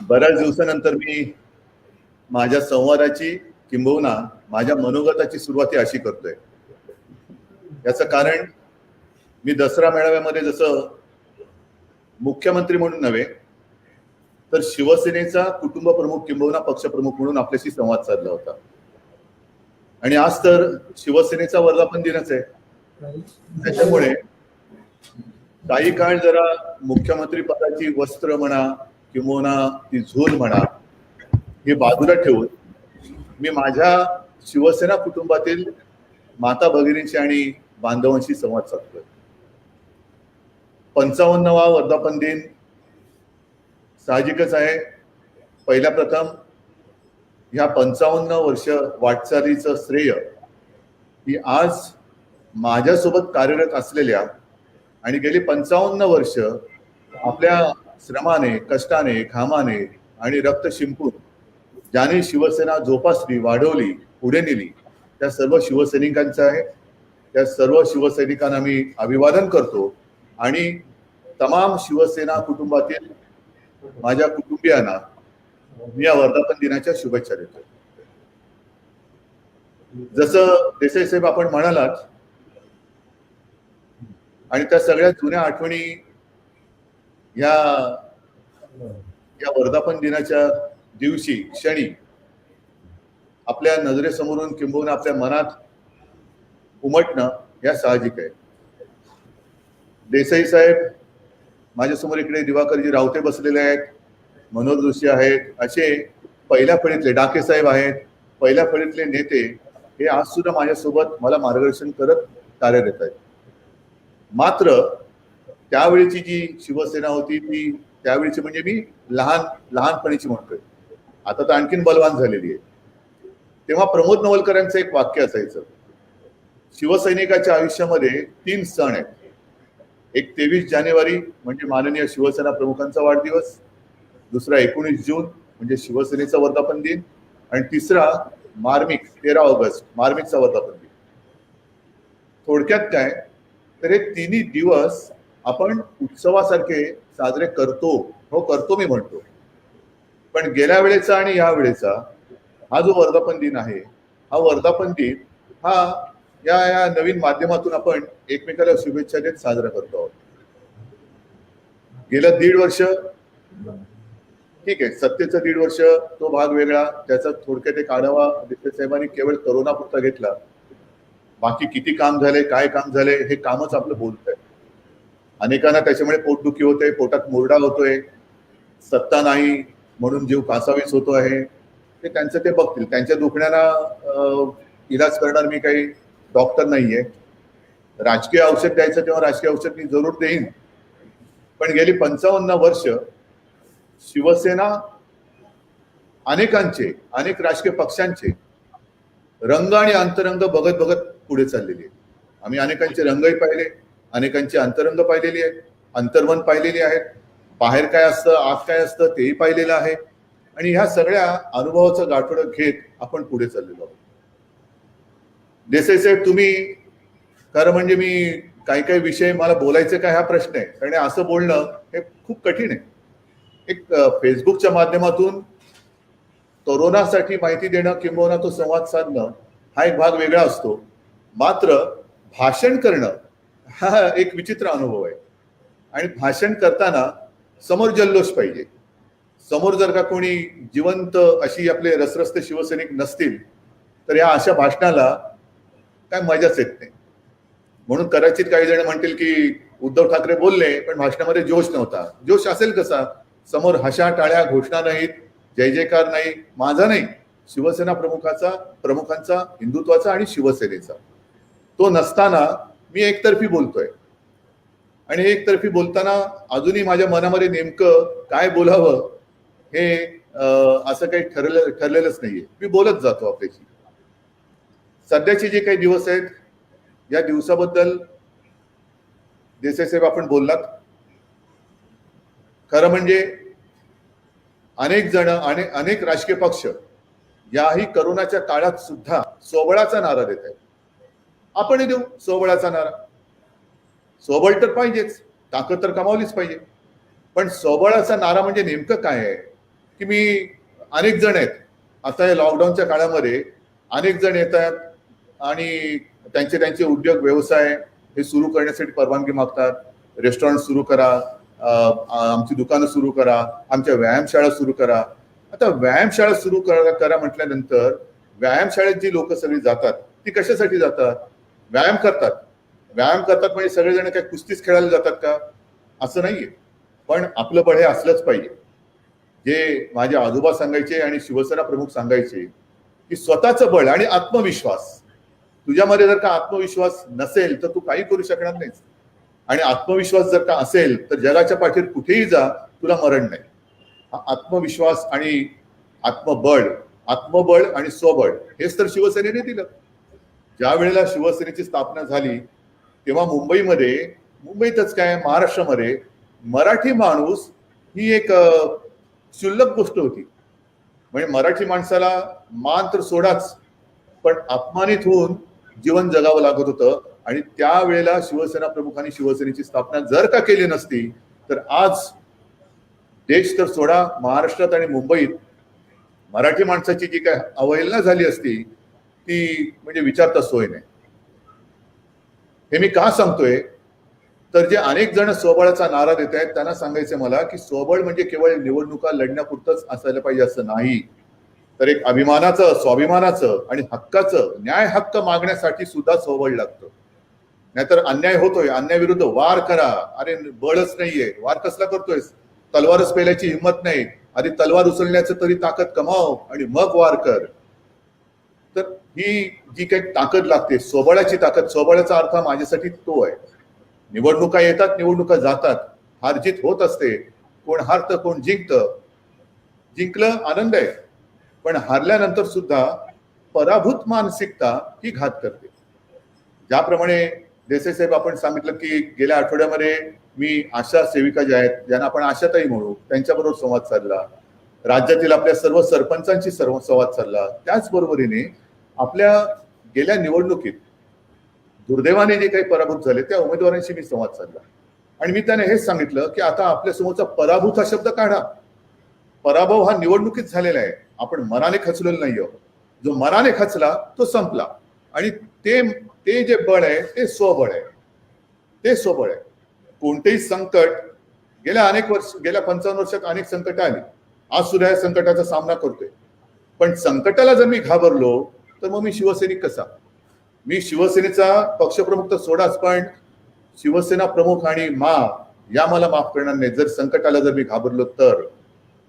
बऱ्याच दिवसानंतर मी माझ्या संवादाची किंबहुना माझ्या मनोगताची सुरुवात अशी करतोय. याचं कारण मी दसरा मेळाव्यामध्ये जसं मुख्यमंत्री म्हणून नव्हे तर शिवसेनेचा कुटुंब प्रमुख किंबहुना पक्षप्रमुख म्हणून आपल्याशी संवाद साधला होता. आणि आज तर शिवसेनेचा वर्धापन दिनच आहे. त्याच्यामुळे काही काळ जरा मुख्यमंत्री पदाची वस्त्र म्हणा किंबहुना ती झोल म्हणा हे बाजूला ठेवून मी माझ्या शिवसेना कुटुंबातील माता भगिनींशी आणि बांधवांशी संवाद साधतोय. 55वा वर्धापन दिन साहजिकच आहे. पहिल्या प्रथम ह्या 55 वर्ष वाटचालीचं श्रेय ही आज माझ्यासोबत कार्यरत असलेल्या आणि गेली 55 वर्ष आपल्या श्रमाने कष्टाने घामाने आणि रक्त शिंपून ज्याने शिवसेना जोपासली वाढवली पुढे नेली त्या सर्व शिवसैनिकांचं आहे. त्या सर्व शिवसैनिकांना मी अभिवादन करतो आणि तमाम शिवसेना कुटुंबातील माझ्या कुटुंबियांना मी या वर्धापन दिनाच्या शुभेच्छा देतो. जसं देसाई साहेब आपण म्हणालात आणि त्या सगळ्या जुन्या आठवणी या वर्धापन दिनाच्या दिवशी क्षणी आपल्या नजरेसमोरून किंबहुना आपल्या मनात उमटणं या साहजिक आहे. देसाई साहेब माझ्यासमोर इकडे दिवाकरजी रावते बसलेले आहेत, मनोज जोशी आहेत, असे पहिल्या फळीतले डाके साहेब आहेत, पहिल्या फळीतले नेते हे आज सुद्धा माझ्यासोबत मला मार्गदर्शन करत कार्यरत आहेत. मात्र त्यावेळीची जी शिवसेना होती ती त्यावेळीची म्हणजे मी लहानपणीची म्हणतोय, आता तर आणखीन बलवान झालेली आहे. तेव्हा प्रमोद नवलकरांचं एक वाक्य असायचं, शिवसैनिकाच्या आयुष्यामध्ये 3 सण आहेत. एक 23 जानेवारी म्हणजे माननीय शिवसेना प्रमुखांचा वाढदिवस, दुसरा 19 जून म्हणजे शिवसेनेचा वर्धापन दिन आणि तिसरा मार्मिक 13 ऑगस्ट मार्मिकचा वर्धापन दिन. थोडक्यात काय तर हे तिन्ही दिवस आपण उत्सवासारखे साजरे करतो. हो करतो मी म्हणतो, पण गेल्या वेळेचा आणि या वेळेचा हा जो वर्धापन दिन आहे हा वर्धापन दिन हा या नवीन माध्यमातून आपण एकमेकाला शुभेच्छा देत साजरा करतो आहोत. गेलं 1.5 वर्ष ठीक आहे, सत्तेचं 1.5 वर्ष तो भाग वेगळा, त्याचा थोडक्यात एक आढावा देसाई साहेबांनी केवळ करोना पुरता घेतला. बाकी किती काम झाले काय काम झाले हे कामच आपलं बोलतंय. अनेकांना त्याच्यामुळे पोटदुखी होते, पोटात मुरडा होतोय, सत्ता नाही म्हणून जीव कासावीस होतो आहे, ते त्यांचं ते बघतील. त्यांच्या दुखण्याला इलाज करणार मी काही डॉक्टर नाहीये. राजकीय औषध द्यायचं तेव्हा राजकीय औषध मी जरूर देईन, पण गेली 55 वर्ष शिवसेना अनेकांचे अनेक राजकीय पक्षांचे रंग आणि अंतरंग बघत बघत पुढे चाललेली आहे. आम्ही अनेकांचे रंगही पाहिले, अनेकांची अंतरंग पाहिलेली आहेत, अंतर्मन पाहिलेली आहेत, बाहेर काय असतं आत काय असतं तेही पाहिलेलं आहे. आणि ह्या सगळ्या अनुभवाचं गाठोडं घेत आपण पुढे चाललेलो आहोत. देसाई साहेब तुम्ही खरं म्हणजे मी काही विषय मला बोलायचे काय हा प्रश्न आहे, कारण असं बोलणं हे खूप कठीण आहे. एक फेसबुकच्या माध्यमातून कोरोनासाठी माहिती देणं किंवा तो संवाद साधणं हा एक भाग वेगळा असतो. मात्र भाषण करणं हा एक विचित्र अनुभव आहे. आणि भाषण करताना समोर जल्लोष पाहिजे. समोर जर का कोणी जिवंत अशी आपले रसरस्ते शिवसैनिक नसतील तर या अशा भाषणाला काय मजाच येत नाही. म्हणून कदाचित काही जण म्हणतील की उद्धव ठाकरे बोलले पण भाषणामध्ये जोश नव्हता. जोश असेल कसा, समोर हशा टाळ्या घोषणा नाहीत, जय जयकार नाही, माझा नाही, शिवसेना प्रमुखांचा हिंदुत्वाचा आणि शिवसेनेचा तो नसताना मी एकतर्फी बोलतोय. आणि एकतर्फी बोलताना अजूनही माझ्या मनामध्ये नेमकं काय बोलावं हे असं काही ठरलेलंच नाहीये. मी बोलत जातो आपल्याशी. सध्याचे जे काही दिवस आहेत या दिवसाबद्दल देसाई साहेब आपण बोललात. खरं म्हणजे अनेक जण अनेक राजकीय पक्ष याही करोनाच्या काळात सुद्धा सोबळाचा नारा देत आहेत. आपण देऊ सोबळाचा नारा. सोबळ तर पाहिजेच, ताकद तर कमावलीच पाहिजे, पण सोबळाचा नारा म्हणजे नेमकं काय आहे की मी अनेक जण आहेत आता या लॉकडाऊनच्या काळामध्ये, अनेक जण येतात आणि त्यांचे उद्योग व्यवसाय हे सुरू करण्यासाठी परवानगी मागतात. रेस्टॉरंट सुरू करा, आमची दुकानं सुरू करा, आमच्या व्यायामशाळा सुरू करा. आता व्यायामशाळा सुरू करा म्हटल्यानंतर व्यायामशाळेत जी लोक सगळी जातात ती कशासाठी जातात? व्यायाम करतात. व्यायाम करतात म्हणजे सगळेजण काय कुस्तीच खेळायला जातात का? असं नाहीये. पण आपलं बळ हे असलंच पाहिजे. जे माझे आजोबा सांगायचे आणि शिवसेना प्रमुख सांगायचे की स्वतःचं बळ आणि आत्मविश्वास, तुझ्यामध्ये जर का आत्मविश्वास नसेल तर तू काही करू शकणार नाहीस. आणि आत्मविश्वास जर का असेल तर जगाच्या पाठीवर कुठेही जा, तुला मरण नाही. हा आत्मविश्वास आणि आत्मबळ आणि स्वबळ हेच तर शिवसेनेने दिलं. ज्या वेळेला शिवसेनेची स्थापना झाली तेव्हा मुंबईतच काय महाराष्ट्रामध्ये मराठी माणूस ही एक क्षुल्लक गोष्ट होती. म्हणजे मराठी माणसाला मान तर सोडाच, पण अपमानित होऊन जीवन जगावं लागत होतं. आणि त्यावेळेला शिवसेना प्रमुखांनी शिवसेनेची स्थापना जर का केली नसती तर आज देश तर सोडा, महाराष्ट्रात आणि मुंबईत मराठी माणसाची जी काय अवहेलना झाली असती ती म्हणजे विचारता सोय नाही. हे मी का सांगतोय तर जे अनेक जण स्वबळाचा नारा देत आहेत त्यांना सांगायचं मला की स्वबळ म्हणजे केवळ निवडणुका लढण्यापुरतंच असायला पाहिजे असं नाही, तर एक अभिमानाचं, स्वाभिमानाचं आणि हक्काचं न्याय हक्क मागण्यासाठी सुद्धा स्वबळ लागतं. नाहीतर अन्याय होतोय, अन्यायाविरुद्ध वार करा. अरे बळच नाहीये, वार कसला करतोयस? तलवारच पेल्याची हिंमत नाही, आधी तलवार उचलण्याचं तरी ताकद कमाव आणि मग वार कर. तर ही जी काही ताकद लागते, स्वबळाची ताकद, स्वबळाचा अर्थ माझ्यासाठी तो आहे. निवडणुका येतात, निवडणुका जातात, हारजीत होत असते, कोण हारतं कोण जिंकतं. जिंकलं आनंद आहे, पण हारल्यानंतर सुद्धा पराभूत मानसिकता ही घात करते. ज्याप्रमाणे देसाई साहेब आपण सांगितलं की गेल्या आठवड्यामध्ये मी आशा सेविका ज्या आहेत, ज्यांना आपण आशाताई म्हणू, त्यांच्याबरोबर संवाद साधला. राज्यातील आपल्या सर्व सरपंचांशी संवाद साधला. त्याचबरोबरीने आपल्या गेल्या निवडणुकीत दुर्दैवाने जे काही पराभूत झाले त्या उमेदवारांशी मी संवाद साधला आणि मी त्यांना हेच सांगितलं की आता आपल्या समोरचा पराभूत हा शब्द काढा. पराभव हा निवडणुकीत झालेला आहे, आपण मनाने खचलेलो नाही आहोत. जो मनाने खचला तो संपला आणि ते जे बळ आहे ते स्वबळ आहे. ते स्वबळ आहे. कोणतेही संकट गेल्या 55 वर्षात अनेक संकट आली, आज सुद्धा या संकटाचा सामना करतोय. पण संकटाला जर मी घाबरलो तर मग मी शिवसैनिक कसा? मी शिवसेनेचा पक्षप्रमुख तर सोडाच, पण शिवसेना प्रमुख आणि या मला माफ करणार नाही जर संकटाला जर मी घाबरलो तर.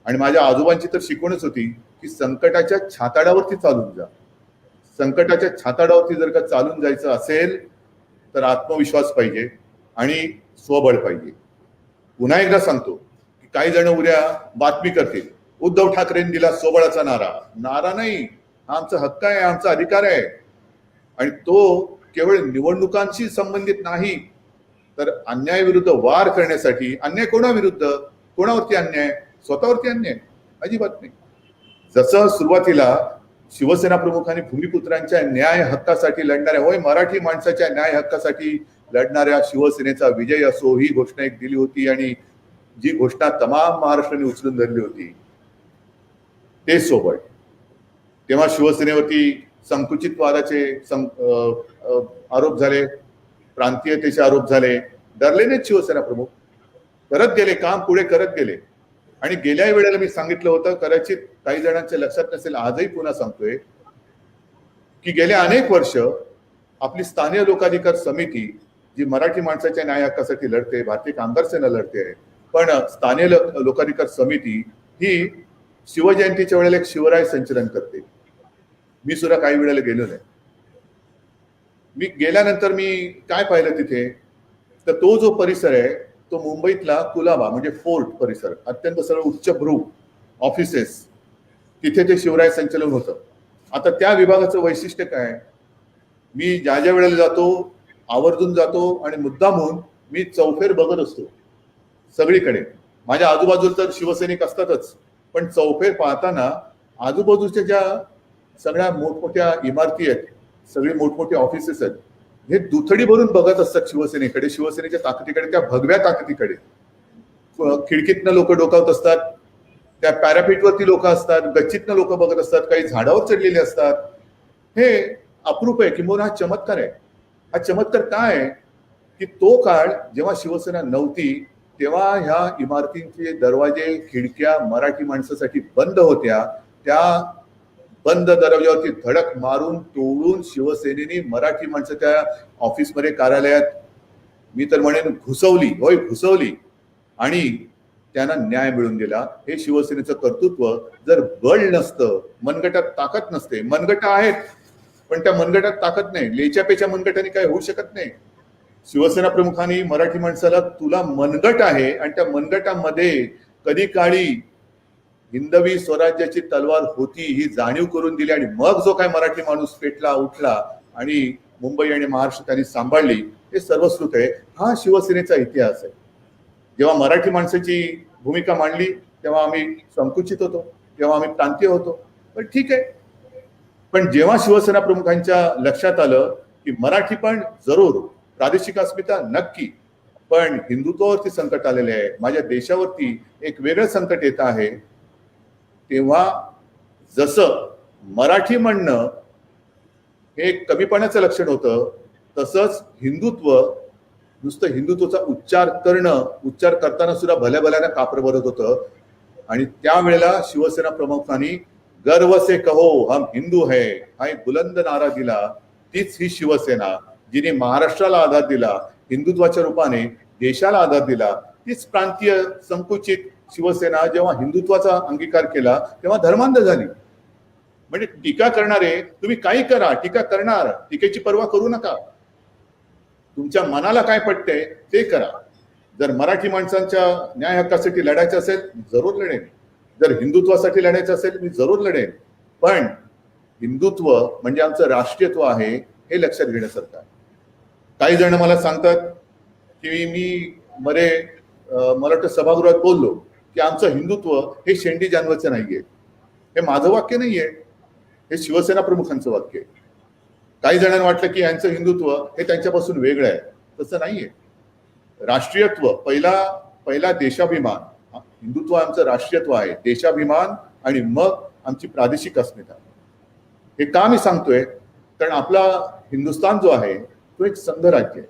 आणि माझ्या आजोबांची तर शिकवणच होती की संकटाच्या छाताडावरती चालून जा. संकटाच्या छाताडावरती जर का चालून जायचं असेल तर आत्मविश्वास पाहिजे आणि स्वबळ पाहिजे. पुन्हा एकदा सांगतो की काही जण उद्या बातमी करतील, उद्धव ठाकरेंनी दिला स्वबळाचा नारा. नारा नाही, हा आमचा हक्क आहे, आमचा अधिकार आहे. आणि तो केवळ निवडणुकांशी संबंधित नाही, तर अन्यायाविरुद्ध वार करण्यासाठी. अन्याय कोणाविरुद्ध? कोणावरती अन्याय? स्वतःवरती अन्याय? अजिबात नाही. जसं सुरुवातीला शिवसेना प्रमुखांनी भूमिपुत्रांच्या न्याय हक्कासाठी लढणाऱ्या, होय मराठी माणसाच्या न्याय हक्कासाठी लढणाऱ्या शिवसेनेचा विजय असो, ही घोषणा एक दिली होती आणि जी घोषणा तमाम महाराष्ट्राने उचलून धरली होती ते सोबळ. तेव्हा शिवसेनेवरती संकुचितवादाचे आरोप झाले, प्रांतीयतेचे आरोप झाले. डरले नाहीत शिवसेना प्रमुख, करत गेले, काम पुढे करत गेले. आणि गेल्या वेळेला मी सांगितलं होतं, कदाचित काही जणांच्या लक्षात नसेल, आजही पुन्हा सांगतोय की गेल्या अनेक वर्ष आपली स्थानिय लोकाधिकार समिती जी मराठी माणसाच्या न्याय हक्कासाठी लढते, भारतीय कामगार सेना लढते, पण स्थानिय लोकाधिकार समिती ही शिवजयंतीच्या वेळेला एक शिवराय संचलन करते. मी सुद्धा काही वेळेला गेलो नाही. मी गेल्यानंतर मी काय पाहिलं तिथे, तर तो जो परिसर आहे तो मुंबईतला कुलाबा म्हणजे फोर्ट परिसर, अत्यंत सरळ उच्चभ्रू ऑफिसेस, तिथे ते शिवराय संचलन होतं. आता त्या विभागाचं वैशिष्ट्य काय? मी ज्या वेळेला जातो, आवर्जून जातो आणि मुद्दामून मी चौफेर बघत असतो सगळीकडे. माझ्या आजूबाजूला तर शिवसैनिक असतातच, पण चौफेर पाहताना आजूबाजूच्या ज्या सगळ्या मोठमोठ्या इमारती आहेत, सगळी मोठमोठे ऑफिसेस आहेत, हे दुथडी भरून बघत असतात शिवसेनेकडे, शिवसेनेच्या ताकदीकडे, त्या भगव्या ताकदीकडे. खिडकीतनं लोक डोकावत असतात, त्या पॅरापीटवरती लोक असतात, गच्चीतनं लोक बघत असतात, काही झाडावर चढलेले असतात. हे अप्रूप आहे, किंबहुना हा चमत्कार आहे. हा चमत्कार काय आहे की तो काळ जेव्हा शिवसेना नव्हती तेव्हा ह्या इमारतींचे दरवाजे खिडक्या मराठी माणसासाठी बंद होत्या. त्या बंद दरवाजावरती धडक मारून तोडून शिवसेनेने मराठी माणसं त्या ऑफिसमध्ये, कार्यालयात मी तर म्हणेन घुसवली, होय घुसवली, आणि त्यांना न्याय मिळून दिला. हे शिवसेनेचं कर्तृत्व. जर बळ नसतं, मनगटात ताकद नसते, मनगट आहेत पण त्या मनगटात ताकद नाही, लेच्यापेच्या मनगटाने काय होऊ शकत नाही. शिवसेना प्रमुखांनी मराठी माणसाला तुला मनगट आहे आणि त्या मनगटामध्ये कधी काळी हिंदवी स्वराज्याची तलवार होती ही जाणीव करून दिली, आणि मग जो काय मराठी माणूस पेटला उठला आणि मुंबई आणि महाराष्ट्र त्यांनी सांभाळली, हे सर्वश्रुत आहे. हा शिवसेनेचा इतिहास आहे. जेव्हा मराठी माणसाची भूमिका मांडली तेव्हा आम्ही संकुचित होतो, तेव्हा आम्ही प्रांतीय होतो, पण ठीक आहे. पण जेव्हा शिवसेना प्रमुखांच्या लक्षात आलं की मराठी पण जरूर, प्रादेशिक अस्मिता नक्की, पण हिंदुत्वावरती संकट आलेले आहे, माझ्या देशावरती एक वेगळं संकट येत आहे, तेव्हा जसं मराठी म्हणणं हे कमीपणाचं लक्षण होतं, तसंच हिंदुत्व, नुसतं हिंदुत्वाचा उच्चार करताना सुद्धा भल्या भल्यानं कापर भरत होतं. आणि त्यावेळेला शिवसेना प्रमुखांनी गर्व से कहो हम हिंदू है हा एक बुलंद नारा दिला. तीच ही शिवसेना जिने महाराष्ट्राला आधार दिला, हिंदुत्वाच्या रूपाने देशाला आधार दिला. तीच प्रांतीय संकुचित शिवसेना जेव्हा हिंदुत्वाचा अंगीकार केला तेव्हा धर्मांध झाली. म्हणजे टीका करणारे, तुम्ही काही करा, टीका करणार, टीकेची पर्वा करू नका, तुमच्या मनाला काय पटतंय ते करा. जर मराठी माणसांच्या न्याय हक्कासाठी लढायचं असेल जरूर लढेन, जर हिंदुत्वासाठी लढायचं असेल मी जरूर लढेन, पण हिंदुत्व म्हणजे आमचं राष्ट्रीयत्व आहे हे लक्षात घेण्यासारखं आहे. काही जण मला सांगतात की मी मला वाटतं सभागृहात बोललो की आमचं हिंदुत्व हे शेंडी जानवरचं नाहीये. हे माझं वाक्य नाहीये, हे शिवसेना प्रमुखांचं वाक्य आहे. काही जणांना वाटलं की यांचं हिंदुत्व हे त्यांच्यापासून वेगळं आहे, तसं नाहीये. राष्ट्रीयत्व पहिला देशाभिमान, हिंदुत्व आमचं राष्ट्रीयत्व आहे, देशाभिमान, आणि मग आमची प्रादेशिक अस्मिता. हे का मी सांगतोय, कारण आपला हिंदुस्थान जो आहे तो एक संघराज्य आहे.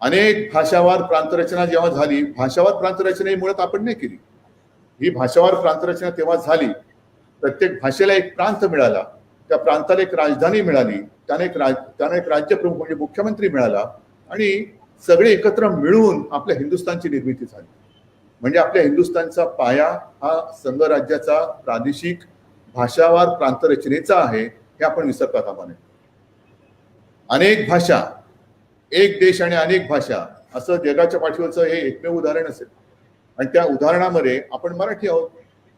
अनेक भाषावार प्रांतरचना जेव्हा झाली, भाषावार प्रांतरचना ही मुळात आपण नाही केली, ही भाषावार प्रांतरचना तेव्हा झाली. प्रत्येक भाषेला एक प्रांत मिळाला, त्या प्रांताला एक राजधानी मिळाली, त्यांना एक राज्य प्रमुख म्हणजे मुख्यमंत्री मिळाला, आणि सगळे एकत्र मिळून आपल्या हिंदुस्थानची निर्मिती झाली. म्हणजे आपल्या हिंदुस्थानचा पाया हा संघराज्याचा प्रादेशिक भाषावार प्रांतरचनेचा आहे, हे आपण विसरता कामा नये. अनेक भाषा, एक देश आणि अनेक भाषा, असं जगाच्या पाठीवरचं हे एकमेव उदाहरण असेल. आणि त्या उदाहरणामध्ये आपण मराठी आहोत,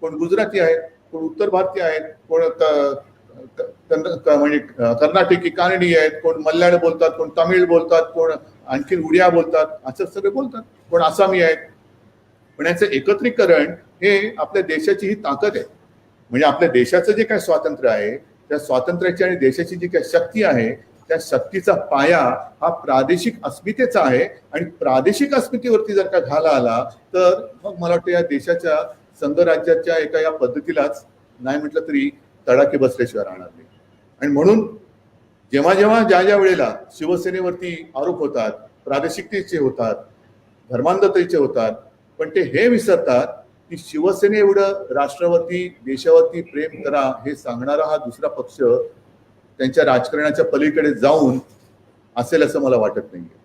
कोण गुजराती आहेत, कोण उत्तर भारतीय आहेत, कोण म्हणजे कर्नाटकी कानडी आहेत, कोण मल्याळ बोलतात, कोण तमिळ बोलतात, कोण आणखी उडिया बोलतात, असं सगळे बोलतात, कोण आसामी आहेत. पण याचं एकत्रीकरण हे आपल्या देशाची ही ताकद आहे. म्हणजे आपल्या देशाचं जे काय स्वातंत्र्य आहे, त्या स्वातंत्र्याची आणि देशाची जी काय शक्ती आहे, त्या शक्तीचा पाया हा प्रादेशिक अस्मितेचा आहे. आणि प्रादेशिक अस्मितेवरती जर का घाला आला तर मग मला वाटतं या देशाच्या संघराज्याच्या एका या पद्धतीलाच नाही म्हटलं तरी तडाखे बसल्याशिवाय राहणार नाही. आणि म्हणून जेव्हा जेव्हा ज्या वेळेला शिवसेनेवरती आरोप होतात, प्रादेशिकतेचे होतात, धर्मांधतेचे होतात, पण ते हे विसरतात की शिवसेने एवढं राष्ट्रावरती, देशावरती प्रेम करा हे सांगणारा हा दुसरा पक्ष त्यांच्या राजकारणाच्या पलीकडे जाऊन असेल असं मला वाटत नाहीये.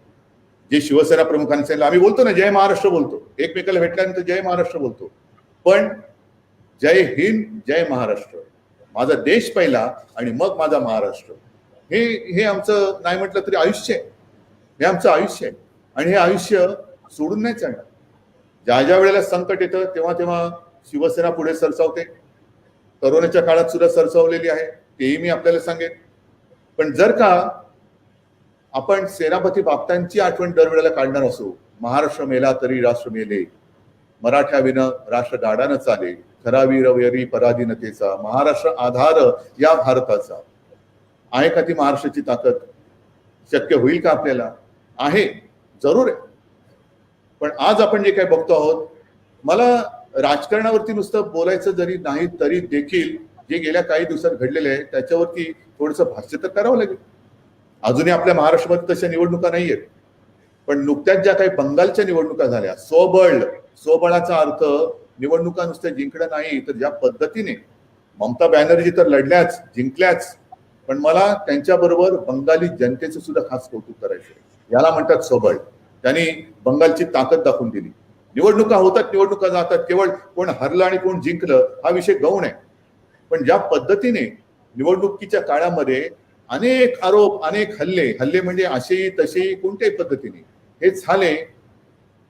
जे शिवसेना प्रमुखांनी सांगितलं, आम्ही बोलतो ना जय महाराष्ट्र बोलतो, एकमेकाला भेटल्यानंतर जय महाराष्ट्र बोलतो, पण जय हिंद जय महाराष्ट्र, माझा देश पहिला आणि मग माझा महाराष्ट्र, हे आमचं नाही म्हटलं तरी आयुष्य आहे. हे आमचं आयुष्य आहे आणि हे आयुष्य सोडून नाही चालणार. ज्या वेळेला संकट येतं तेव्हा तेव्हा शिवसेना पुढे सरसावते. कोरोनाच्या काळात सुद्धा सरसावलेली आहे, तेही मी आपल्याला सांगेन. पण जर का आपण सेनापती बापटांची आठवण दरवेळेला काढणार असू, महाराष्ट्र मेला तरी राष्ट्र मेले, मराठ्या विन राष्ट्र गाडानं चाले, खरा वीर वैरी पराधीनतेचा, महाराष्ट्र आधार या भारताचा, आहे का ती महाराष्ट्राची ताकद? शक्य होईल का आपल्याला? आहे, जरूर आहे. पण आज आपण जे काही बघतो आहोत, मला राजकारणावरती नुसतं बोलायचं जरी नाही तरी देखील जे गेल्या काही दिवसात घडलेले आहे त्याच्यावरती थोडंसं भाष्य तर करावं लागेल. अजूनही आपल्या महाराष्ट्रामध्ये तशा निवडणुका नाहीयेत, पण नुकत्याच ज्या काही बंगालच्या निवडणुका झाल्या, स्वबळाचा अर्थ निवडणुका नुसत्या जिंकणं नाही, तर ज्या पद्धतीने ममता बॅनर्जी तर लढल्याच, जिंकल्याच, पण मला त्यांच्याबरोबर बंगाली जनतेचं सुद्धा खास कौतुक करायचं. याला म्हणतात स्वबळ. त्यांनी बंगालची ताकद दाखवून दिली. निवडणुका होतात, निवडणुका जातात, केवळ कोण हरलं आणि कोण जिंकलं हा विषय गौण आहे, पण ज्या पद्धतीने निवडणुकीच्या काळामध्ये अनेक आरोप, अनेक हल्ले म्हणजे असेही तसेही कोणत्याही पद्धतीने हे झाले,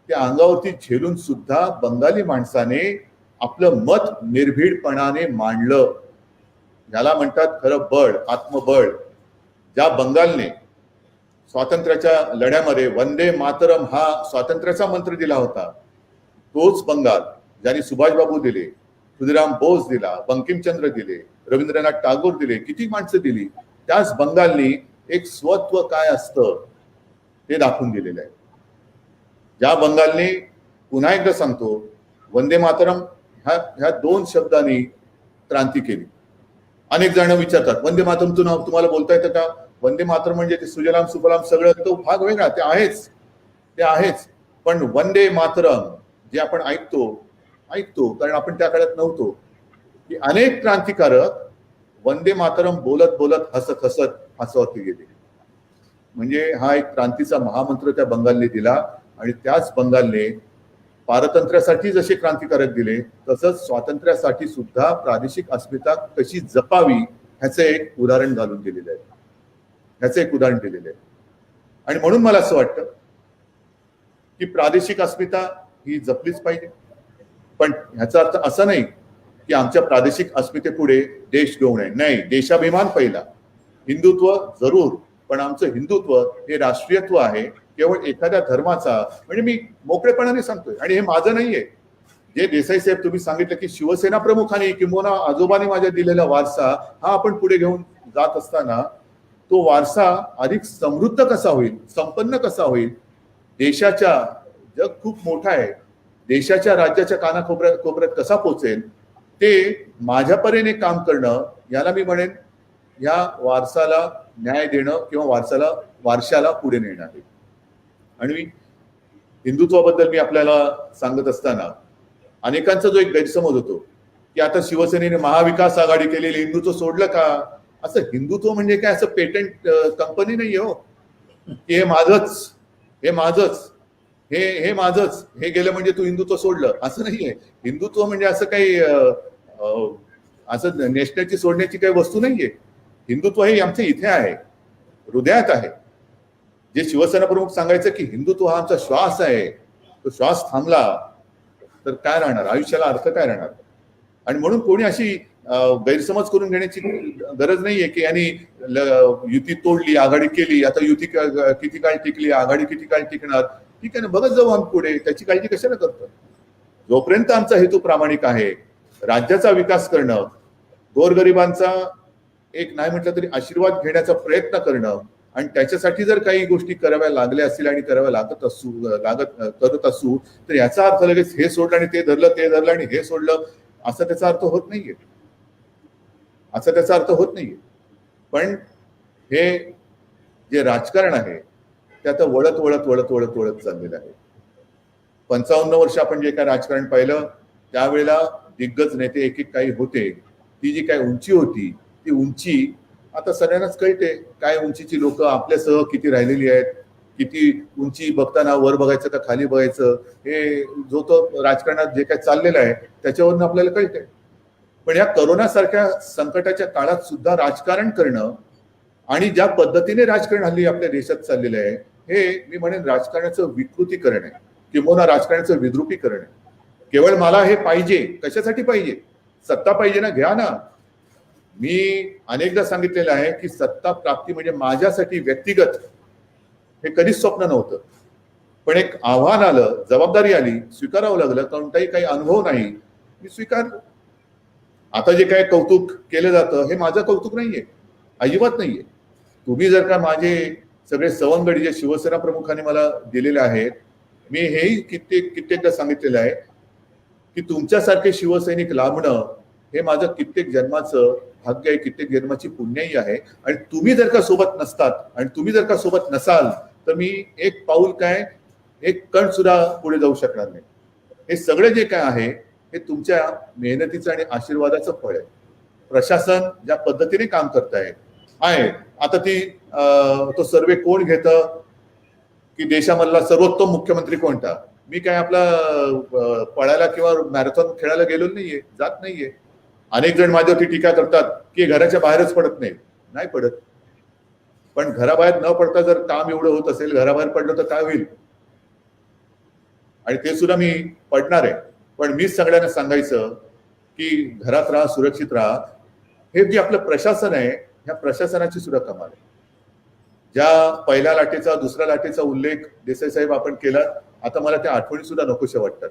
त्या अंगावरती झेलून सुद्धा बंगाली माणसाने आपलं मत निर्भीडपणाने मांडलं. याला म्हणतात खरं बळ, आत्मबळ. ज्या बंगालने स्वातंत्र्याच्या लढ्यामध्ये वंदे मातरम हा स्वातंत्र्याचा मंत्र दिला होता, तोच बंगाल ज्यांनी सुभाषबाबू दिले, खुदिराम बोस दिला, बंकिमचंद्र दिले, रवींद्रनाथ टागोर दिले, किती माणसं दिली, त्याच बंगालनी एक स्वत्व काय असतं ते दाखवून दिलेलं आहे. ज्या बंगालने, पुन्हा एकदा सांगतो, वंदे मातरम ह्या 2 शब्दांनी क्रांती केली. अनेक जण विचारतात वंदे मातरमचं नाव तुम्हाला बोलता येतं का? वंदे मातरम म्हणजे ते सुजलाम सुफलाम सगळं तो भाग वेगळा, ते आहेच, पण वंदे मातरम जे आपण ऐकतो कारण आपण त्या काळात नव्हतो, की अनेक क्रांतिकारक वंदे मातरम बोलत हसत फासावरती गेले. म्हणजे हा एक क्रांतीचा महामंत्र त्या बंगालने दिला. आणि त्याच बंगालने पारतंत्र्यासाठी जसे क्रांतिकारक दिले, तसंच स्वातंत्र्यासाठी सुद्धा प्रादेशिक अस्मिता कशी जपावी ह्याचं एक उदाहरण घालून दिलेलं आहे. आणि म्हणून मला असं वाटतं की प्रादेशिक अस्मिता ही जपलीच पाहिजे, पण ह्याचा अर्थ असा नाही की आमच्या प्रादेशिक अस्मितेपुढे देश गौण आहे. नाही, देशाभिमान पहिला, हिंदुत्व जरूर, पण आमचं हिंदुत्व हे राष्ट्रीयत्व आहे, केवळ एखाद्या धर्माचा. म्हणजे मी मोकळेपणाने सांगतोय, आणि हे माझं नाहीये. जे देसाई साहेब तुम्ही सांगितलं की शिवसेना प्रमुखांनी किंवा आजोबांनी माझ्या दिलेला वारसा हा आपण पुढे घेऊन जात असताना तो वारसा अधिक समृद्ध कसा होईल, संपन्न कसा होईल, देशाच्या, जग खूप मोठा आहे, देशाच्या राज्याच्या कानाकोपऱ्यात कसा पोहोचेल, ते माझ्या परीने काम करणं, याला मी म्हणेन या वारसाला न्याय देणं किंवा वारशाला पुढे नेणं आहे. आणि हिंदुत्वाबद्दल मी आपल्याला सांगत असताना अनेकांचा जो एक गैरसमज होतो की आता शिवसेनेने महाविकास आघाडी केलेली, हिंदुत्व सोडलं का? असं हिंदुत्व म्हणजे काय असं पेटंट कंपनी नाही हो, की हे माझंच, हे गेलं म्हणजे तू हिंदुत्व सोडलं, असं नाहीये. हिंदुत्व म्हणजे असं काही असं नेशनलची सोडण्याची काही वस्तू नाहीये. हिंदुत्व हे आमच्या इथे आहे, हृदयात आहे. जे शिवसेना प्रमुख सांगायचं की हिंदुत्व हा आमचा श्वास आहे, तो श्वास थांबला तर काय राहणार, आयुष्याला अर्थ काय राहणार? आणि म्हणून कोणी अशी गैरसमज करून घेण्याची गरज नाहीये की यांनी युती तोडली, आघाडी केली, आता युती किती काळ टिकली, आघाडी किती काळ टिकणार, ठीक आहे ना, बघत जाऊ आम्ही पुढे, त्याची काळजी कशाला करतो? जोपर्यंत आमचा हेतू प्रामाणिक आहे, राज्याचा विकास करणं, गोरगरिबांचा एक नाही म्हटलं तरी आशीर्वाद घेण्याचा प्रयत्न करणं, आणि त्याच्यासाठी जर काही गोष्टी कराव्या लागल्या असतील आणि कराव्या करत असू तर याचा अर्थ लगेच हे सोडलं आणि ते धरलं आणि हे सोडलं असा त्याचा अर्थ होत नाहीये. पण हे जे राजकारण आहे ते आता वळत चाललेलं आहे. 55 वर्ष आपण जे काय राजकारण पाहिलं त्यावेळेला दिग्गज नेते एक काही होते, ती जी काय उंची होती ती उंची आता सगळ्यांनाच कळते. काय उंचीची लोक आपल्यासह किती राहिलेली आहेत, किती उंची बघताना वर बघायचं का खाली बघायचं, हे जो तो राजकारणात जे काय चाललेलं आहे त्याच्यावरून आपल्याला कळते. पण या करोनासारख्या संकटाच्या काळात सुद्धा राजकारण करणं आणि ज्या पद्धतीने राजकारण हल्ली आपल्या देशात चाललेलं आहे, हे मी म्हणेन राजकारणाचं विकृतीकरण आहे किंवा राजकारणाचं विद्रुपीकरण आहे. केवळ मला हे पाहिजे, कशासाठी पाहिजे? सत्ता पाहिजे ना, घ्या ना. मी अनेकदा सांगितलेलं आहे की सत्ता प्राप्ती म्हणजे माझ्यासाठी व्यक्तिगत हे कधीच स्वप्न नव्हतं, पण एक आव्हान आलं, जबाबदारी आली, स्वीकारावं लागलं. कोणताही काही अनुभव नाही, मी स्वीकारलं. आता जे काय कौतुक केलं जातं हे माझं कौतुक नाहीये, अजिबात नाहीये. तुम्ही जर का माझे सगळे सवंगडी जे शिवसेना प्रमुखांनी मला दिलेले आहेत, मी हेही कित्येकदा सांगितलेलं आहे की तुमच्यासारखे शिवसैनिक लाभणं हे माझं कित्येक जन्माचं भाग्य आहे, कित्येक जन्माची पुण्याई आहे. आणि तुम्ही जर का सोबत नसतात आणि तुम्ही जर का सोबत नसाल तर मी एक पाऊल काय, एक कण सुद्धा पुढे जाऊ शकणार नाही. हे सगळे जे काय आहे हे तुमच्या मेहनतीचं आणि आशीर्वादाचं फळ आहे. प्रशासन ज्या पद्धतीने काम करत आहे आता ती तो सर्वे कोण घेतं की देशामधला सर्वोत्तम मुख्यमंत्री कोणता. मी काय आपला पळायला किंवा मॅरेथॉन खेळायला गेलो नाहीये, जात नाहीये. अनेक जण माझ्यावरती टीका करतात की घराच्या बाहेरच पडत नाही पडत. पण घराबाहेर न पडता जर काम एवढं होत असेल, घराबाहेर पडलं तर काय होईल. आणि ते सुद्धा मी पडणार आहे. पण मीच सगळ्यांना सांगायचं की घरात राहा, सुरक्षित राहा. हे जे आपलं प्रशासन आहे ह्या प्रशासनाची सुद्धा कमाल आहे. ज्या पहिल्या लाटेचा, दुसऱ्या लाटेचा उल्लेख देसाई साहेब आपण केला, आता मला त्या आठवणी सुद्धा नकोशा वाटतात.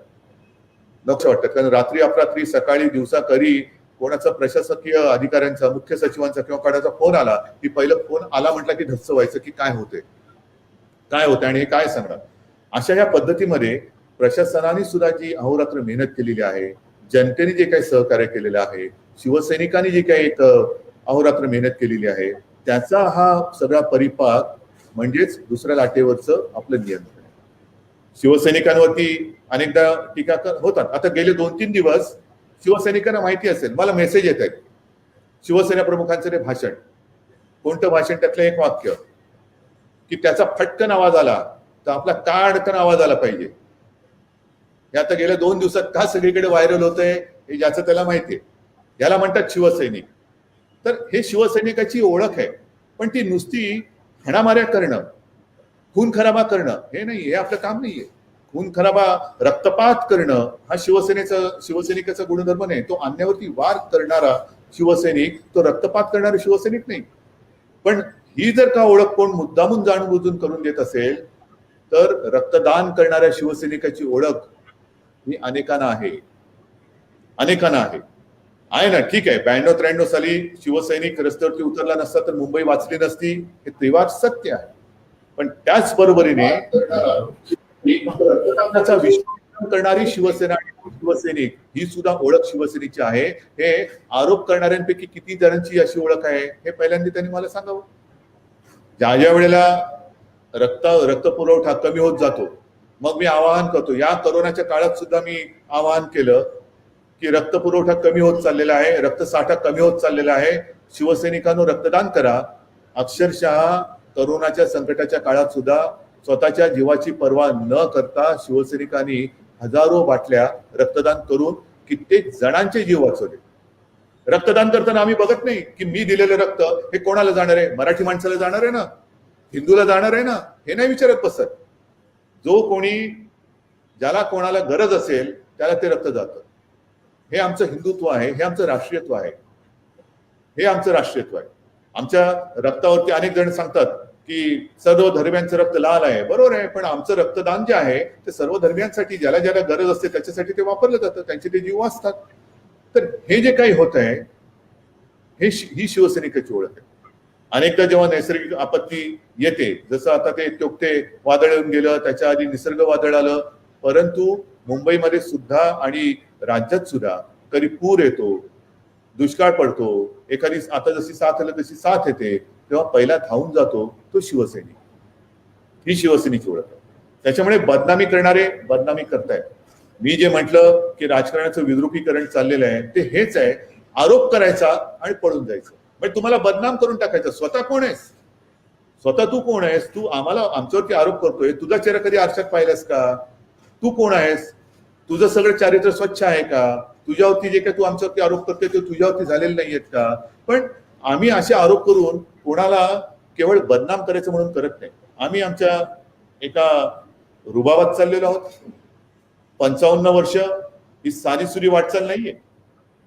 कारण रात्री अपरात्री, सकाळी दिवसा करी कोणाचा प्रशासकीय अधिकाऱ्यांचा, मुख्य सचिवांचा किंवा कोणाचा फोन आला की पहिलं फोन आला म्हटलं की धस्स व्हायचं की काय होते आणि हे काय सांगणार. अशा या पद्धतीमध्ये प्रशासनाने सुद्धा जी अहोरात्र मेहनत केलेली आहे, जनतेने जे काही सहकार्य केलेलं आहे, शिवसैनिकांनी जे काही एक अहोरात्र मेहनत केलेली आहे, त्याचा हा सगळा परिपाक म्हणजेच दुसऱ्या लाटेवरचं आपलं नियंत्रण. शिवसैनिकांवरती अनेकदा टीका होतात. आता गेले 2-3 दिवस शिवसैनिकांना माहिती असेल, मला मेसेज येत आहेत शिवसेना प्रमुखांचं ते भाषण, कोणतं भाषण, त्यातलं एक वाक्य की त्याचा फटकन आवाज आला तर आपला काढकन आवाज आला पाहिजे. हे आता गेल्या 2 दिवसात का सगळीकडे व्हायरल होतंय हे ज्याचं त्याला माहितीये. याला म्हणतात शिवसैनिक. तर हे शिवसैनिकाची ओळख आहे. पण ती नुसती हाणामाऱ्या करणं, खून खराबा करणं हे नाही, हे आपलं काम नाहीये. खून खराबा, रक्तपात करणं हा शिवसैनिकाचा गुणधर्म नाही. तो अन्यावरती वार करणारा शिवसैनिक, तो रक्तपात करणारा शिवसैनिक नाही. पण ही जर का ओळख कोण मुद्दामून जाणून करून देत असेल तर रक्तदान करणाऱ्या शिवसैनिकाची ओळख ही अनेकांना आहे ना. ठीक आहे, 92-93 साली शिवसैनिक रस्त्यावरती उतरला नसता तर मुंबई वाचली नसती, हे त्रिवार सत्य आहे. पण त्याच बरोबरीने रक्तदानाचा विश्वास करणारी शिवसेना आणि शिवसैनिक ही सुद्धा ओळख शिवसेनेची आहे. हे आरोप करणाऱ्यांपैकी किती जणांची अशी ओळख आहे हे पहिल्यांदा त्यांनी मला सांगावं. ज्या वेळेला रक्त पुरवठा कमी होत जातो, मग मी आवाहन करतो. या कोरोनाच्या काळात सुद्धा मी आवाहन केलं की रक्त पुरवठा कमी होत चाललेला आहे, रक्तसाठा कमी होत चाललेला आहे, शिवसैनिकांनो रक्तदान करा. अक्षरशः कोरोनाच्या संकटाच्या काळात सुद्धा स्वतःच्या जीवाची पर्वा न करता शिवसैनिकांनी हजारो बाटल्या रक्तदान करून कित्येक जणांचे जीव वाचवले. रक्तदान करताना आम्ही बघत नाही की मी दिलेलं रक्त हे कोणाला जाणार आहे, मराठी माणसाला जाणार आहे ना, हिंदूला जाणार आहे ना, हे नाही विचारत बसत. जो कोणी, ज्याला कोणाला गरज असेल त्याला ते रक्त जातं. हे आमचं हिंदुत्व आहे, हे आमचं राष्ट्रीयत्व आहे. आमच्या रक्तावरती अनेक जण सांगतात की सर्व धर्मियांचं रक्त लाल आहे. बरोबर आहे, पण आमचं रक्तदान जे आहे ते सर्व धर्मियांसाठी, ज्याला ज्याला गरज असते त्याच्यासाठी ते वापरलं जातं, त्यांचे ते जीव वाचतात. तर हे जे काही होत आहे ही शिवसैनिकाची ओळख आहे. अनेकदा जेव्हा नैसर्गिक आपत्ती येते, जसं आता ते तोक्ते वादळ येऊन गेलं, त्याच्या आधी निसर्ग वादळ आलं, परंतु मुंबईमध्ये सुद्धा आणि राज्यात सुद्धा कधी पूर येतो, दुष्काळ पडतो, एखादी आता जशी साथ आलं तशी साथ येते, तेव्हा पहिला धावून जातो तो शिवसैनिक. ही शिवसेनेची ओळख आहे. त्याच्यामुळे बदनामी करणारे बदनामी करतायत. मी जे म्हटलं की राजकारणाचं विद्रुपीकरण चाललेलं आहे ते हेच आहे, आरोप करायचा आणि पळून जायचं. म्हणजे तुम्हाला बदनाम करून टाकायचं. स्वतः कोण आहेस, स्वतः तू कोण आहेस, तू आम्हाला आमच्यावरती आरोप करतोय, तुझा चेहरा कधी आरशात पाहिलास का, तू कोण आहेस, तुझं सगळं चारित्र्य स्वच्छ आहे का, तुझ्यावरती जे काही तू आमच्यावरती आरोप करतोय ते तुझ्यावरती झालेले नाहीयेत का. पण आम्ही असे आरोप करून कोणाला केवळ बदनाम करायचं म्हणून करत नाही. आम्ही आमच्या एका रुबाबात चाललेलो आहोत. 55 वर्ष ही सारीसुरी वाटचाल नाहीये.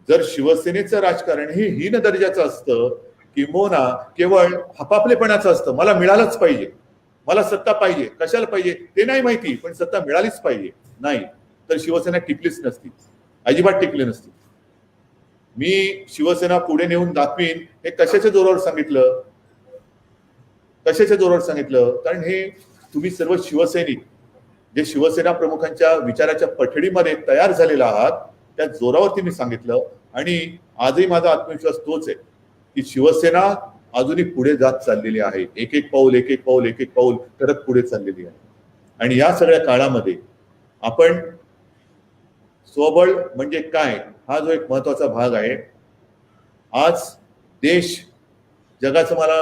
जर शिवसेनेचं राजकारण हे हीन दर्जाचं असतं, किंबहुना केवळ हपापलेपणाचं असतं, मला मिळालंच पाहिजे, मला सत्ता पाहिजे, कशाला पाहिजे ते नाही माहिती, पण सत्ता मिळालीच पाहिजे, नाही तर शिवसेना टिकलीच नसती, अजिबात टिकली नसती. मी शिवसेना पुढे नेऊन दाखवीन हे कशाच्या जोरावर सांगितलं, कारण हे तुम्ही सर्व शिवसैनिक जे शिवसेना प्रमुखांच्या विचाराच्या पठडीमध्ये तयार झालेला आहात त्या जोरावरती मी सांगितलं. आणि आजही माझा आत्मविश्वास तोच आहे की शिवसेना अजूनही पुढे जात चाललेली आहे. एक एक पाऊल करत पुढे चाललेली आहे. आणि या सगळ्या काळामध्ये आपण स्वबळ म्हणजे काय हा जो एक महत्वाचा भाग आहे. आज देश जगाचं मला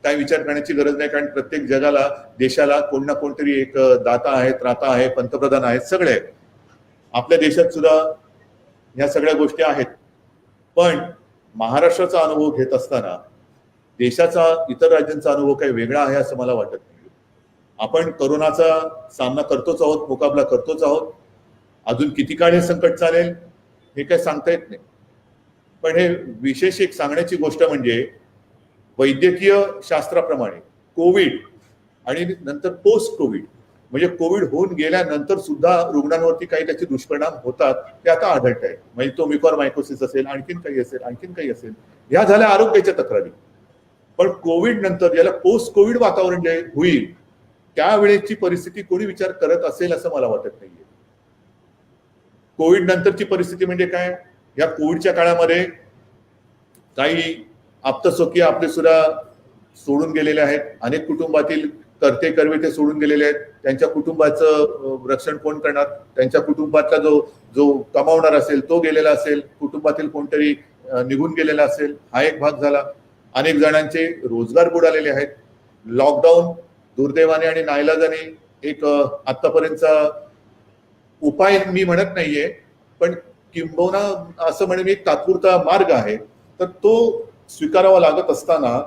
काय विचार करण्याची गरज नाही, कारण प्रत्येक जगाला देशाला कोण ना कोणतरी एक दाता आहे, त्राता आहे, पंतप्रधान आहेत, सगळे आहेत. आपल्या देशात सुद्धा ह्या सगळ्या गोष्टी आहेत. पण महाराष्ट्राचा अनुभव घेत असताना देशाचा इतर राज्यांचा अनुभव काही वेगळा आहे असं मला वाटत नाही. आपण कोरोनाचा सामना करतोच आहोत, मुकाबला करतोच आहोत. अजून किती काळ हे संकट चालेल हे काही सांगता येत नाही. पण हे विशेष एक सांगण्याची गोष्ट म्हणजे वैद्यकीय शास्त्राप्रमाणे कोविड आणि नंतर पोस्ट कोविड म्हणजे कोविड होऊन गेल्यानंतर सुद्धा रुग्णांवरती काही त्याचे दुष्परिणाम होतात ते आता आढळत आहे. म्हणजे तो म्युकरमायकोसिस असेल, आणखीन काही असेल, ह्या झाल्या आरोग्याच्या तक्रारी. पण कोविड नंतर ज्याला पोस्ट कोविड वातावरण जे होईल त्यावेळेची परिस्थिती कोणी विचार करत असेल असं मला वाटत नाहीये. कोविड नंतरची परिस्थिती म्हणजे काय, या कोविडच्या काळामध्ये काही आप्तस्वकीय आपले सुद्धा सोडून गेलेले आहेत. अनेक कुटुंबातील करते करवे ते सोडून गेलेले आहेत. त्यांच्या कुटुंबाचं रक्षण कोण करणार, त्यांच्या कुटुंबातला जो कमावणार असेल तो गेलेला असेल, कुटुंबातील कोणतरी निघून गेलेला असेल, हा एक भाग झाला. अनेक जणांचे रोजगार बुडालेले आहेत. लॉकडाऊन दुर्दैवाने आणि नाईलाजाने एक आतापर्यंतचा उपाय मी म्हणत नाहीये, पण किंबहुना असं म्हणेन एक तात्पुरता मार्ग आहे. तर तो स्वीकारावा लागत असताना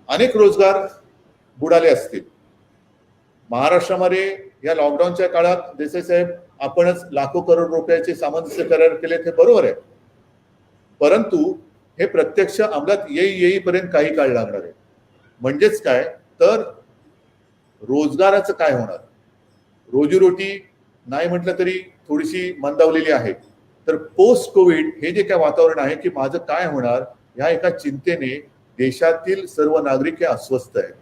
अनेक रोजगार बुडाले असतील. महाराष्ट्रामध्ये या लॉकडाऊनच्या काळात देसाई साहेब आपणच लाखो करोड रुपयाचे सामंजस्य करार केले, ते बरोबर आहे. परंतु हे प्रत्यक्ष अंमलात येईपर्यंत काही काळ लागणार आहे. म्हणजेच काय तर रोजगाराचं काय होणार, रोजीरोटी नाही म्हटलं तरी थोडीशी मंदावलेली आहे. तर पोस्ट कोविड हे जे काय वातावरण आहे की माझं काय होणार ह्या एका चिंतेने देशातील सर्व नागरिक हे अस्वस्थ आहेत,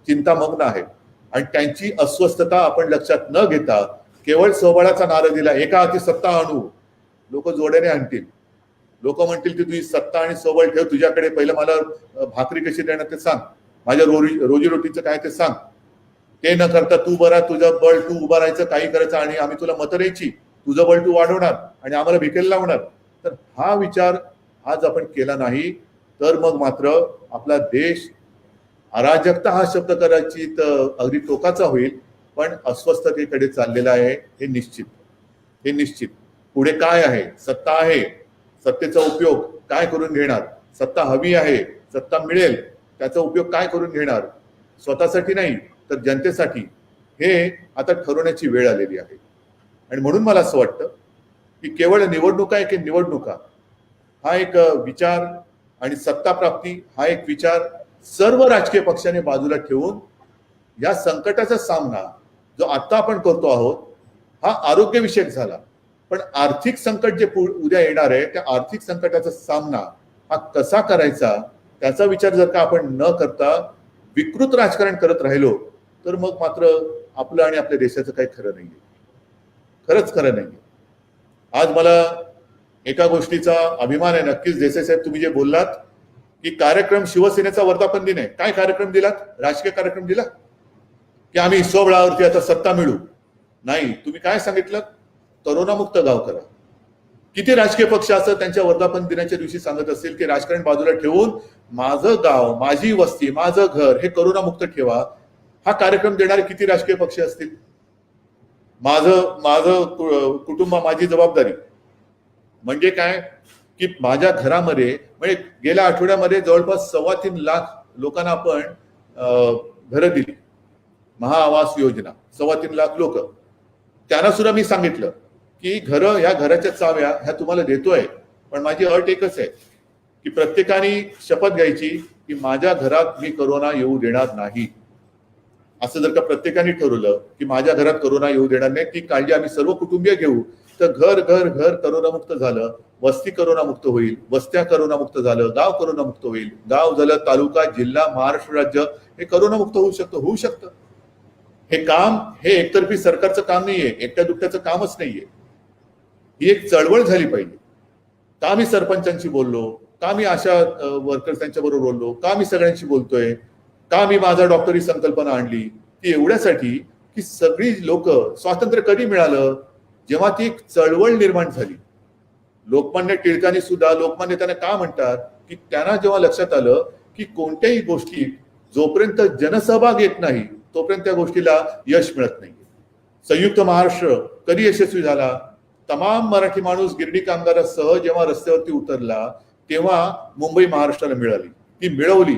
चिंतामग्न आहेत. आणि त्यांची अस्वस्थता आपण लक्षात न घेता केवळ स्वबळाचा नारा दिला, एका हाती सत्ता आणू, लोक जोड्याने आणतील. लोक म्हणतील की तुझी सत्ता आणि स्वबळ ठेव, तुझ्याकडे पहिलं मला भाकरी कशी देणार ते सांग, माझ्या रोजीरोटीचं काय ते सांग. ते न करता तू बरा, तुझं बळ तू उभं राहायचं, काही करायचं आणि आम्ही तुला मतं द्यायची, तुझं बळ तू वाढवणार आणि आम्हाला भिकेला लावणार. तर हा विचार आज आपण केला नाही तर मग मात्र आपला देश अराजकता हा शब्द करायची तर अगदी टोकाचा होईल, पण अस्वस्थतेकडे चाललेला आहे हे निश्चित. पुढे काय आहे, सत्ता आहे, सत्तेचा उपयोग काय करून घेणार, सत्ता हवी आहे, सत्ता मिळेल, त्याचा उपयोग काय करून घेणार, स्वतःसाठी नाही तर जनतेसाठी, हे आता ठरवण्याची वेळ आलेली आहे. आणि म्हणून मला असं वाटतं की केवळ निवडणुका एक निवडणुका हा एक विचार आणि सत्ता प्राप्ती हा एक विचार सर्व राजकीय पक्षाने बाजूला ठेवून या संकटाचा सामना जो आता आपण करतो आहोत हा आरोग्यविषयक झाला, पण आर्थिक संकट जे उद्या येणार आहे त्या आर्थिक संकटाचा सामना हा कसा करायचा त्याचा विचार जर का आपण न करता विकृत राजकारण करत राहिलो तर मग मात्र आपलं आणि आपल्या देशाचं काही खरं नाहीये, खरंच खरं नाहीये. आज मला एका गोष्टीचा अभिमान आहे नक्कीच देसाई साहेब, तुम्ही जे बोललात की कार्यक्रम शिवसेनेचा वर्धापन दिन आहे, काय कार्यक्रम दिलात, राजकीय कार्यक्रम दिला की आम्ही स्वबळावरती आता सत्ता मिळू, नाही. तुम्ही काय सांगितलं, करोनामुक्त गाव करा. किती राजकीय पक्ष असं त्यांच्या वर्धापन दिनाच्या दिवशी सांगत असतील की राजकारण बाजूला ठेवून माझं गाव, माझी वस्ती, माझं घर हे करोनामुक्त ठेवा. हा कार्यक्रम देणारे किती राजकीय पक्ष असतील. माझं कुटुंब माझी जबाबदारी म्हणजे काय की माझ्या घरामध्ये म्हणजे गेल्या आठवड्यामध्ये जवळपास 3.25 लाख लोकांना आपण घरं दिली, महाआवास योजना, 3.25 लाख लोक. त्यांना सुद्धा मी सांगितलं की ह्या घराच्या चाव्या ह्या तुम्हाला देतोय, पण माझी अट एकच आहे की प्रत्येकाने शपथ घ्यायची की माझ्या घरात मी करोना येऊ देणार नाही. असं जर का प्रत्येकाने ठरवलं की माझ्या घरात करोना येऊ देणार नाही, ती काळजी आम्ही सर्व कुटुंबीय घेऊ, तर घर करोनामुक्त झालं, वस्ती करोनामुक्त होईल, वस्त्या करोनामुक्त झालं, गाव करोनामुक्त होईल, गाव झालं, तालुका, जिल्हा, महाराष्ट्र राज्य हे करोनामुक्त होऊ शकतं. हे काम हे एकतर्फी सरकारचं काम नाहीये, एकट्या दुकट्याचं कामच नाहीये. ही एक चळवळ झाली पाहिजे. का मी सरपंचांशी बोललो, का मी आशा वर्कर्स त्यांच्या बरोबर बोललो, का मी सगळ्यांशी बोलतोय, का मी माझा डॉक्टर ही संकल्पना आणली, ती एवढ्यासाठी की सगळी लोक, स्वातंत्र्य कधी मिळालं, जेव्हा ती एक चळवळ निर्माण झाली. लोकमान्य टिळकांनी सुद्धा, लोकमान्य त्यांना का म्हणतात, की त्यांना जेव्हा लक्षात आलं की कोणत्याही गोष्टीत जोपर्यंत जनसहभाग येत नाही तोपर्यंत त्या गोष्टीला यश मिळत नाही. संयुक्त महाराष्ट्र कधी यशस्वी झाला, तमाम मराठी माणूस गिरणी कामगारासह जेव्हा रस्त्यावरती उतरला तेव्हा मुंबई महाराष्ट्राला मिळाली, ती मिळवली.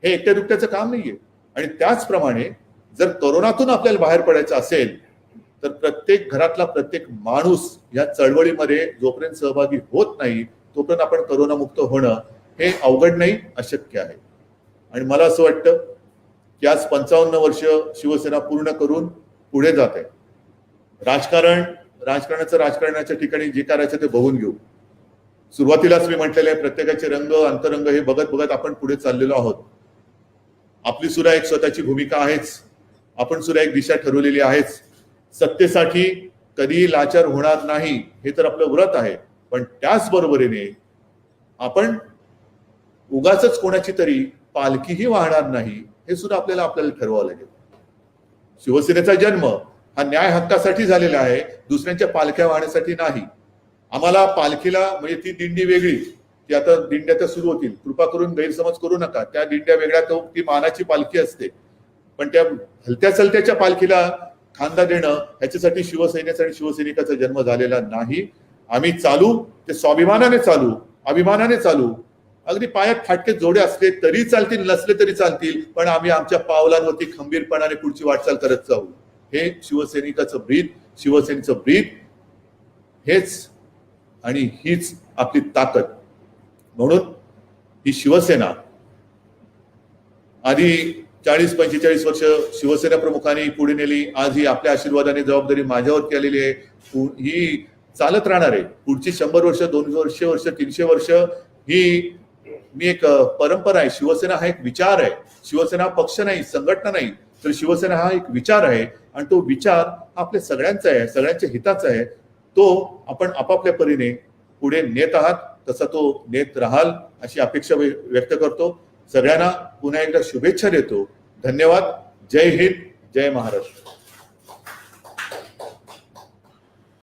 हे एकट्या दुकट्याचं काम नाहीये. आणि त्याचप्रमाणे जर कोरोनातून आपल्याला बाहेर पडायचं असेल तर प्रत्येक घरातला प्रत्येक माणूस या चळवळीमध्ये जोपर्यंत सहभागी होत नाही तोपर्यंत आपण कोरोनामुक्त होणं हे अवघड नाही, अशक्य आहे. आणि मला असं वाटतं की आज 55 वर्ष शिवसेना पूर्ण करून पुढे जात आहे. राजकारणाच्या ठिकाणी जे करायचं ते बघून घेऊ. सुरुवातीलाच मी म्हटलेलं आहे, प्रत्येकाचे रंग अंतरंग हे बघत बघत आपण पुढे चाललेलो आहोत. आपली सुद्धा एक स्वतःची भूमिका आहेच, आपण सुद्धा एक दिशा ठरवलेली आहेच. सत्तेसाठी कधी लाचार होणार नाही हे तर आपलं व्रत आहे, पण त्याच बरोबरीने आपण उगाच कोणाची तरी पालखीही वाहणार नाही हे सुद्धा आपल्याला ठरवावं लागेल. शिवसेनेचा जन्म हा न्याय हक्कासाठी झालेला आहे, दुसऱ्यांच्या पालख्या वाहण्यासाठी नाही. आम्हाला पालखीला म्हणजे ती दिंडी वेगळी, ती आता दिंड्या तर सुरू होतील, कृपा करून गैरसमज करू नका. त्या दिंड्या वेगळ्या, तो ती मानाची पालखी असते. पण त्या हलत्या चलत्याच्या पालखीला खांदा देणं ह्याच्यासाठी शिवसेनेचा आणि शिवसैनिकाचा जन्म झालेला नाही. आम्ही चालू ते स्वाभिमानाने चालू, अभिमानाने चालू. अगदी पायात फाटके जोडे असले तरी चालतील, नसले तरी चालतील, पण आम्ही आमच्या पावलांवरती खंबीरपणाने पुढची वाटचाल करत जाऊ. हे शिवसैनिकाचं ब्रीद, शिवसेनेचं ब्रीद हेच आणि हीच आपली ताकद. म्हणून ही शिवसेना आधी 40-45 वर्ष शिवसेना प्रमुखांनी पुढे नेली, आज ही आपल्या आशीर्वादाने जबाबदारी माझ्यावरती आलेली आहे. ही चालत राहणार आहे. पुढची 100 वर्ष, 200 वर्ष, 300 वर्ष ही मी एक परंपरा आहे. शिवसेना हा एक विचार आहे. शिवसेना पक्ष नाही, संघटना नाही, तर शिवसेना हा एक विचार आहे. आणि तो विचार आपल्या सगळ्यांचा आहे, सगळ्यांच्या हिताचा आहे. तो आपण आपापल्या परीने पुढे नेत आहात, तसा तो नेत राहाल अशी अपेक्षा व्यक्त करतो. सगळ्यांना पुन्हा एकदा शुभेच्छा देतो. धन्यवाद. जय हिंद, जय महाराष्ट्र.